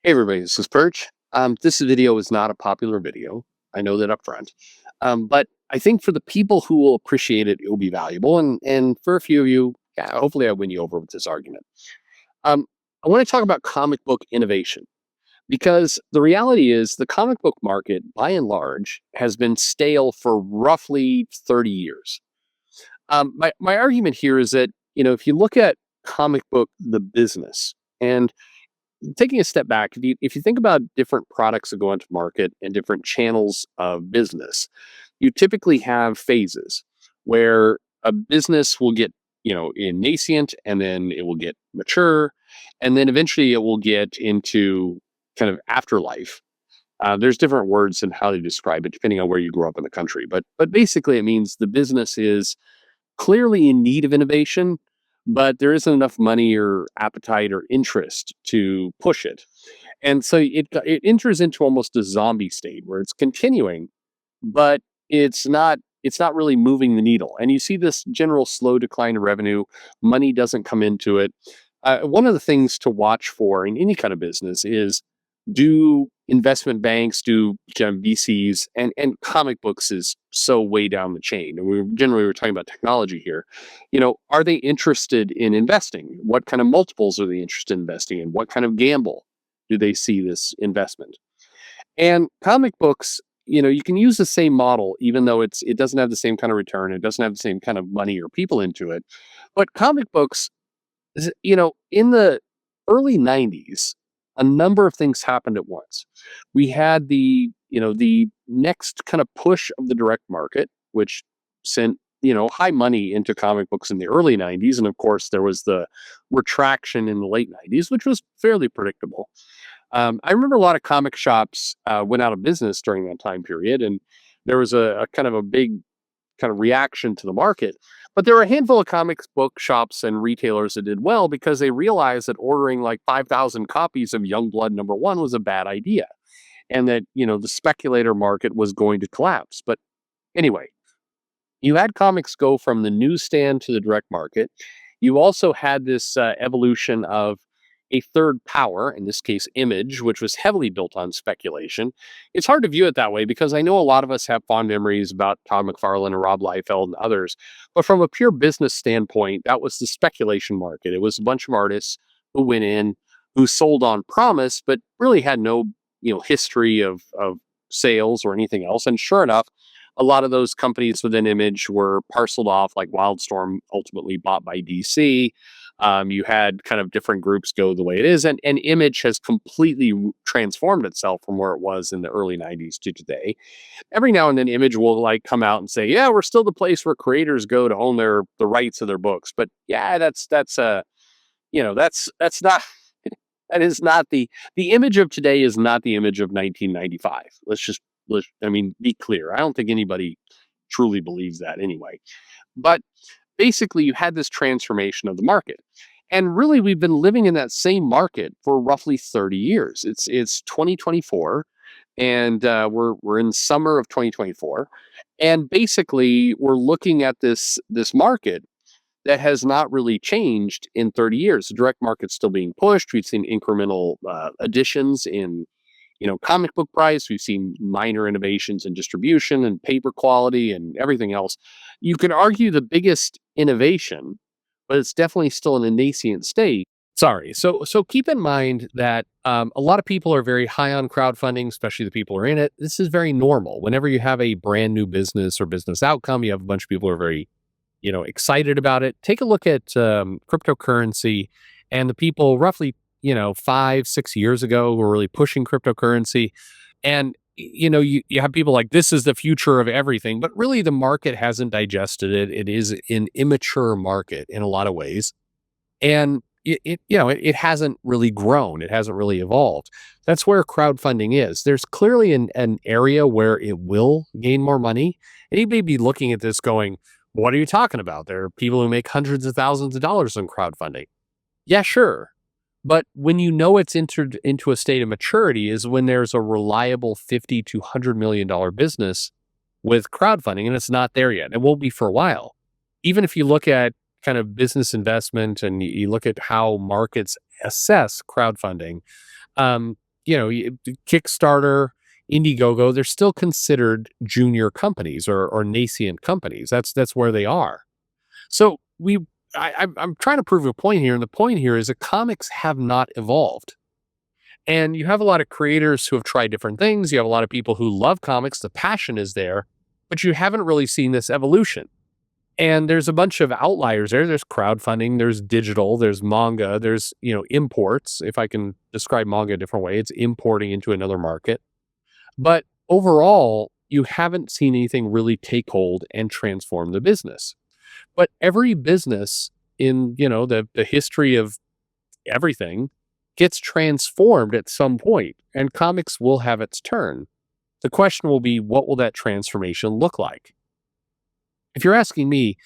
Hey everybody, this is Perch. This video is not a popular video. I know that up front. But I think for the people who will appreciate it, it will be valuable. And for a few of you, yeah, hopefully I win you over with this argument. Um, I want to talk about comic book innovation because the reality is the comic book market, by and large, has been stale for roughly 30 years. My argument here is that, if you look at comic book, the business, and taking a step back, if you think about different products that go into market and different channels of business, you typically have phases where a business will get, in nascent and then it will get mature and then eventually it will get into kind of afterlife. There's different words and how they describe it depending on where you grew up in the country, but basically it means the business is clearly in need of innovation, but there isn't enough money or appetite or interest to push it. And so it enters into almost a zombie state where it's continuing, but it's not really moving the needle. And you see this general slow decline in revenue. Money doesn't come into it. One of the things to watch for in any kind of business is, do investment banks, do kind of VCs, and comic books is so way down the chain. And we're talking about technology here. Are they interested in investing? What kind of multiples are they interested in investing in? What kind of gamble do they see this investment? And comic books, you can use the same model, even though it doesn't have the same kind of return, it doesn't have the same kind of money or people into it. But comic books, in the early 90s, a number of things happened at once. We had the next kind of push of the direct market, which sent, high money into comic books in the early 90s. And of course, there was the retraction in the late 90s, which was fairly predictable. I remember a lot of comic shops went out of business during that time period, and there was a kind of a big kind of reaction to the market. But there were a handful of comics book shops and retailers that did well because they realized that ordering like 5,000 copies of Youngblood #1 was a bad idea, and that the speculator market was going to collapse. But anyway, you had comics go from the newsstand to the direct market. You also had this evolution of a third power, in this case, Image, which was heavily built on speculation. It's hard to view it that way because I know a lot of us have fond memories about Todd McFarlane and Rob Liefeld and others. But from a pure business standpoint, that was the speculation market. It was a bunch of artists who went in, who sold on promise, but really had no history of sales or anything else. And sure enough, a lot of those companies within Image were parceled off, like Wildstorm, ultimately bought by DC. You had kind of different groups go the way it is, and Image has completely transformed itself from where it was in the early 90s to today. Every now and then Image will like come out and say, yeah, we're still the place where creators go to own the rights of their books. But yeah, that's not that is not the Image of today is not the Image of 1995. I mean, be clear. I don't think anybody truly believes that anyway. But basically, you had this transformation of the market. And really, we've been living in that same market for roughly 30 years. It's 2024, and we're in summer of 2024, and basically, we're looking at this market that has not really changed in 30 years. The direct market's still being pushed. We've seen incremental additions in comic book price. We've seen minor innovations in distribution and paper quality and everything else. You could argue the biggest innovation, but it's definitely still in a nascent state. Sorry. So keep in mind that a lot of people are very high on crowdfunding, especially the people who are in it. This is very normal. Whenever you have a brand new business or business outcome, you have a bunch of people who are very excited about it. Take a look at cryptocurrency and the people roughly 5-6 years ago who were really pushing cryptocurrency. And you have people like, this is the future of everything, but really the market hasn't digested it. It is an immature market in a lot of ways. And it hasn't really grown. It hasn't really evolved. That's where crowdfunding is. There's clearly an area where it will gain more money. And you may be looking at this going, what are you talking about? There are people who make hundreds of thousands of dollars on crowdfunding. Yeah, sure. But when it's entered into a state of maturity is when there's a reliable $50 to $100 million business with crowdfunding, and it's not there yet. It won't be for a while. Even if you look at kind of business investment and you look at how markets assess crowdfunding, Kickstarter, Indiegogo, they're still considered junior companies or nascent companies. That's where they are. So I'm trying to prove a point here, and the point here is that comics have not evolved. And you have a lot of creators who have tried different things. You have a lot of people who love comics. The passion is there, but you haven't really seen this evolution. And there's a bunch of outliers there. There's crowdfunding, there's digital, there's manga, there's, imports. If I can describe manga a different way, it's importing into another market. But overall, you haven't seen anything really take hold and transform the business. But every business in, the history of everything gets transformed at some point, and comics will have its turn. The question will be, what will that transformation look like? If you're asking me,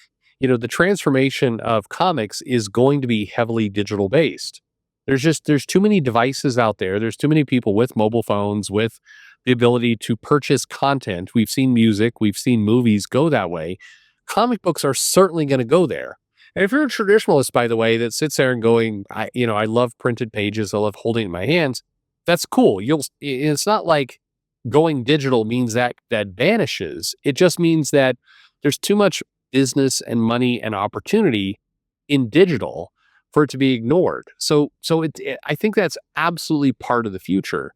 the transformation of comics is going to be heavily digital based. There's too many devices out there. There's too many people with mobile phones, with the ability to purchase content. We've seen music, we've seen movies go that way. Comic books are certainly going to go there. And if you're a traditionalist, by the way, that sits there and going, I love printed pages, I love holding it in my hands, that's cool. It's not like going digital means that vanishes. It just means that there's too much business and money and opportunity in digital for it to be ignored. So I think that's absolutely part of the future.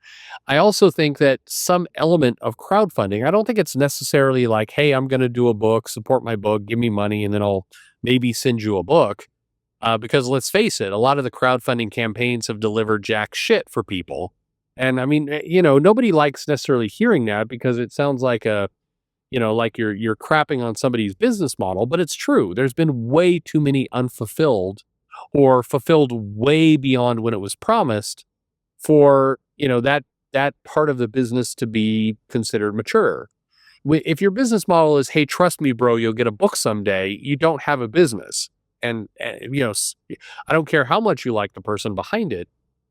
I also think that some element of crowdfunding, I don't think it's necessarily like, hey, I'm going to do a book, support my book, give me money, and then I'll maybe send you a book. Because let's face it, a lot of the crowdfunding campaigns have delivered jack shit for people. And I mean, nobody likes necessarily hearing that because it sounds like like you're crapping on somebody's business model, but it's true. There's been way too many unfulfilled or fulfilled way beyond when it was promised for, that part of the business to be considered mature. If your business model is, hey, trust me, bro, you'll get a book someday, you don't have a business. And I don't care how much you like the person behind it.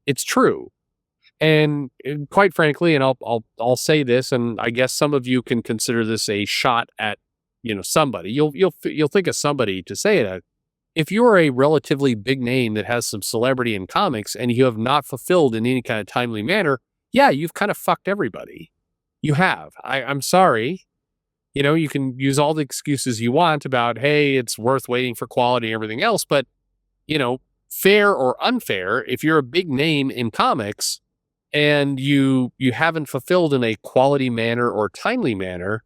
It's true. And quite frankly, and I'll say this, and I guess some of you can consider this a shot at, somebody. You'll think of somebody to say that. If you're a relatively big name that has some celebrity in comics and you have not fulfilled in any kind of timely manner, yeah, you've kind of fucked everybody. You have. I'm sorry. You can use all the excuses you want about, hey, it's worth waiting for quality and everything else, but fair or unfair, if you're a big name in comics and you haven't fulfilled in a quality manner or timely manner,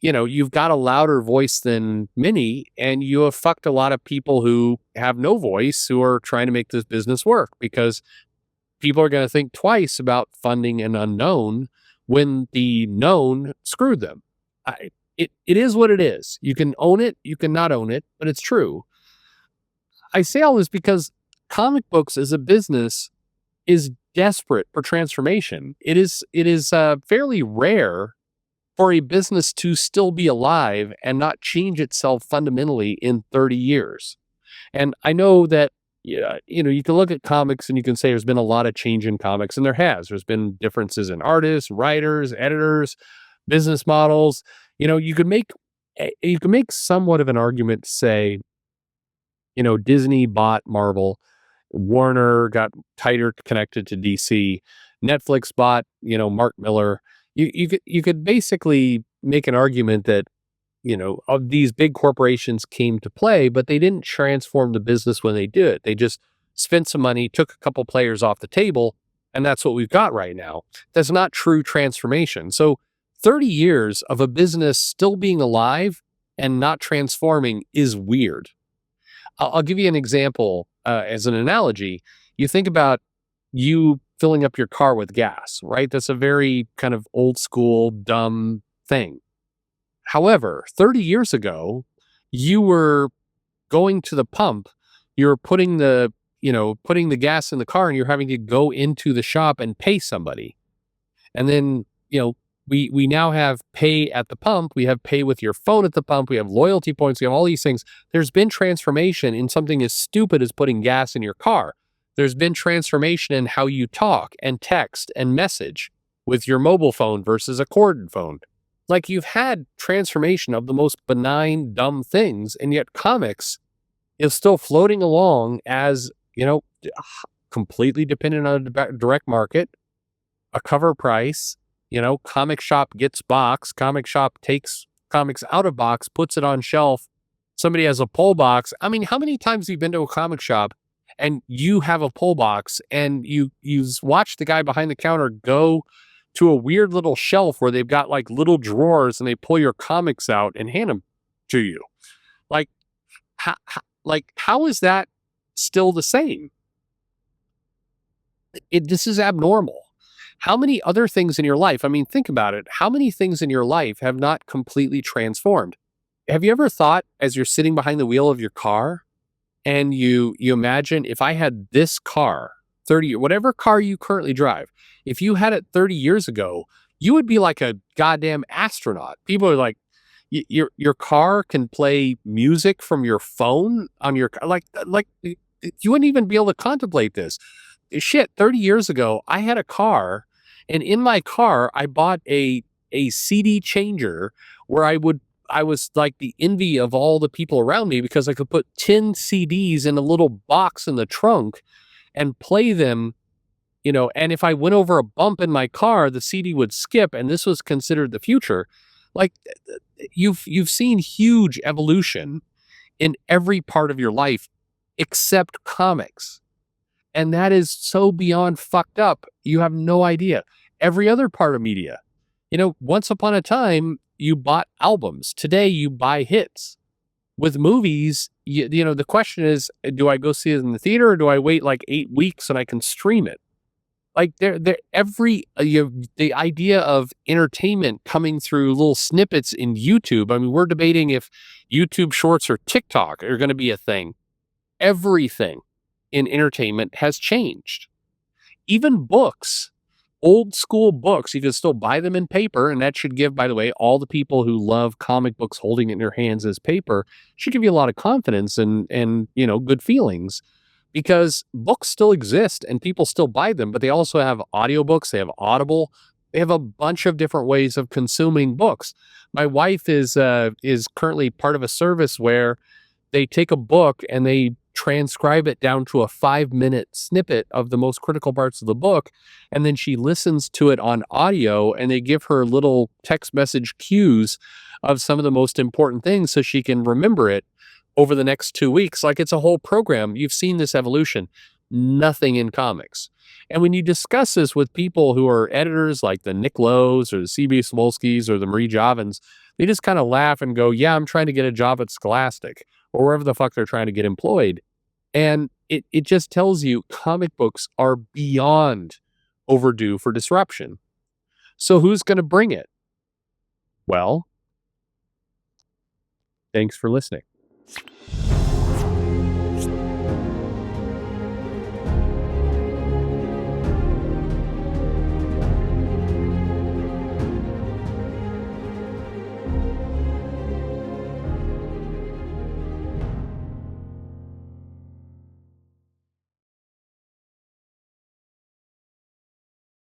you've got a louder voice than many, and you have fucked a lot of people who have no voice, who are trying to make this business work, because people are going to think twice about funding an unknown when the known screwed them. It is what it is. You can own it, you can not own it, but it's true. I say all this because comic books as a business is desperate for transformation. It is fairly rare for a business to still be alive and not change itself fundamentally in 30 years. And I know that, you can look at comics and you can say there's been a lot of change in comics, and there has. There's been differences in artists, writers, editors, business models. You could make somewhat of an argument to say, Disney bought Marvel, Warner got tighter connected to DC, Netflix bought, Mark Miller. You could basically make an argument that, of these big corporations came to play, but they didn't transform the business when they did. They just spent some money, took a couple players off the table, and that's what we've got right now. That's not true transformation. So 30 years of a business still being alive and not transforming is weird. I'll give you an example as an analogy. You think about you filling up your car with gas, right? That's a very kind of old school, dumb thing. However, 30 years ago, you were going to the pump, you're putting the gas in the car, and you're having to go into the shop and pay somebody. And then, we now have pay at the pump. We have pay with your phone at the pump. We have loyalty points. We have all these things. There's been transformation in something as stupid as putting gas in your car. There's been transformation in how you talk and text and message with your mobile phone versus a corded phone. Like, you've had transformation of the most benign, dumb things, and yet comics is still floating along as, completely dependent on a direct market, a cover price, comic shop gets box, comic shop takes comics out of box, puts it on shelf. Somebody has a pull box. I mean, how many times have you been to a comic shop and you have a pull box and you watch the guy behind the counter go to a weird little shelf where they've got like little drawers and they pull your comics out and hand them to you? Like, how is that still the same? This is abnormal. How many other things in your life? I mean, think about it. How many things in your life have not completely transformed? Have you ever thought, as you're sitting behind the wheel of your car, and you imagine, if I had this car 30, whatever car you currently drive, if you had it 30 years ago, you would be like a goddamn astronaut. People are like, your car can play music from your phone on your, like you wouldn't even be able to contemplate this. Shit, 30 years ago, I had a car, and in my car, I bought a CD changer where I was like the envy of all the people around me because I could put 10 CDs in a little box in the trunk and play them, and if I went over a bump in my car, the CD would skip, and this was considered the future. Like, you've seen huge evolution in every part of your life except comics. And that is so beyond fucked up. You have no idea. Every other part of media, once upon a time, you bought albums. Today, you buy hits. With movies, the question is, do I go see it in the theater, or do I wait like 8 weeks and I can stream it? Like, the idea of entertainment coming through little snippets in YouTube. I mean, we're debating if YouTube Shorts or TikTok are going to be a thing. Everything in entertainment has changed. Even books, old school books, you can still buy them in paper, and that should give, by the way, all the people who love comic books holding it in their hands as paper, should give you a lot of confidence and good feelings, because books still exist and people still buy them, but they also have audiobooks, they have Audible, they have a bunch of different ways of consuming books. My wife is currently part of a service where they take a book and they transcribe it down to a 5-minute snippet of the most critical parts of the book. And then she listens to it on audio, and they give her little text message cues of some of the most important things so she can remember it over the next 2 weeks. Like, it's a whole program. You've seen this evolution. Nothing in comics. And when you discuss this with people who are editors like the Nick Lowe's or the C.B. Smolskys or the Marie Javins, they just kind of laugh and go, yeah, I'm trying to get a job at Scholastic, or wherever the fuck they're trying to get employed. And it just tells you comic books are beyond overdue for disruption. So who's going to bring it? Well, thanks for listening.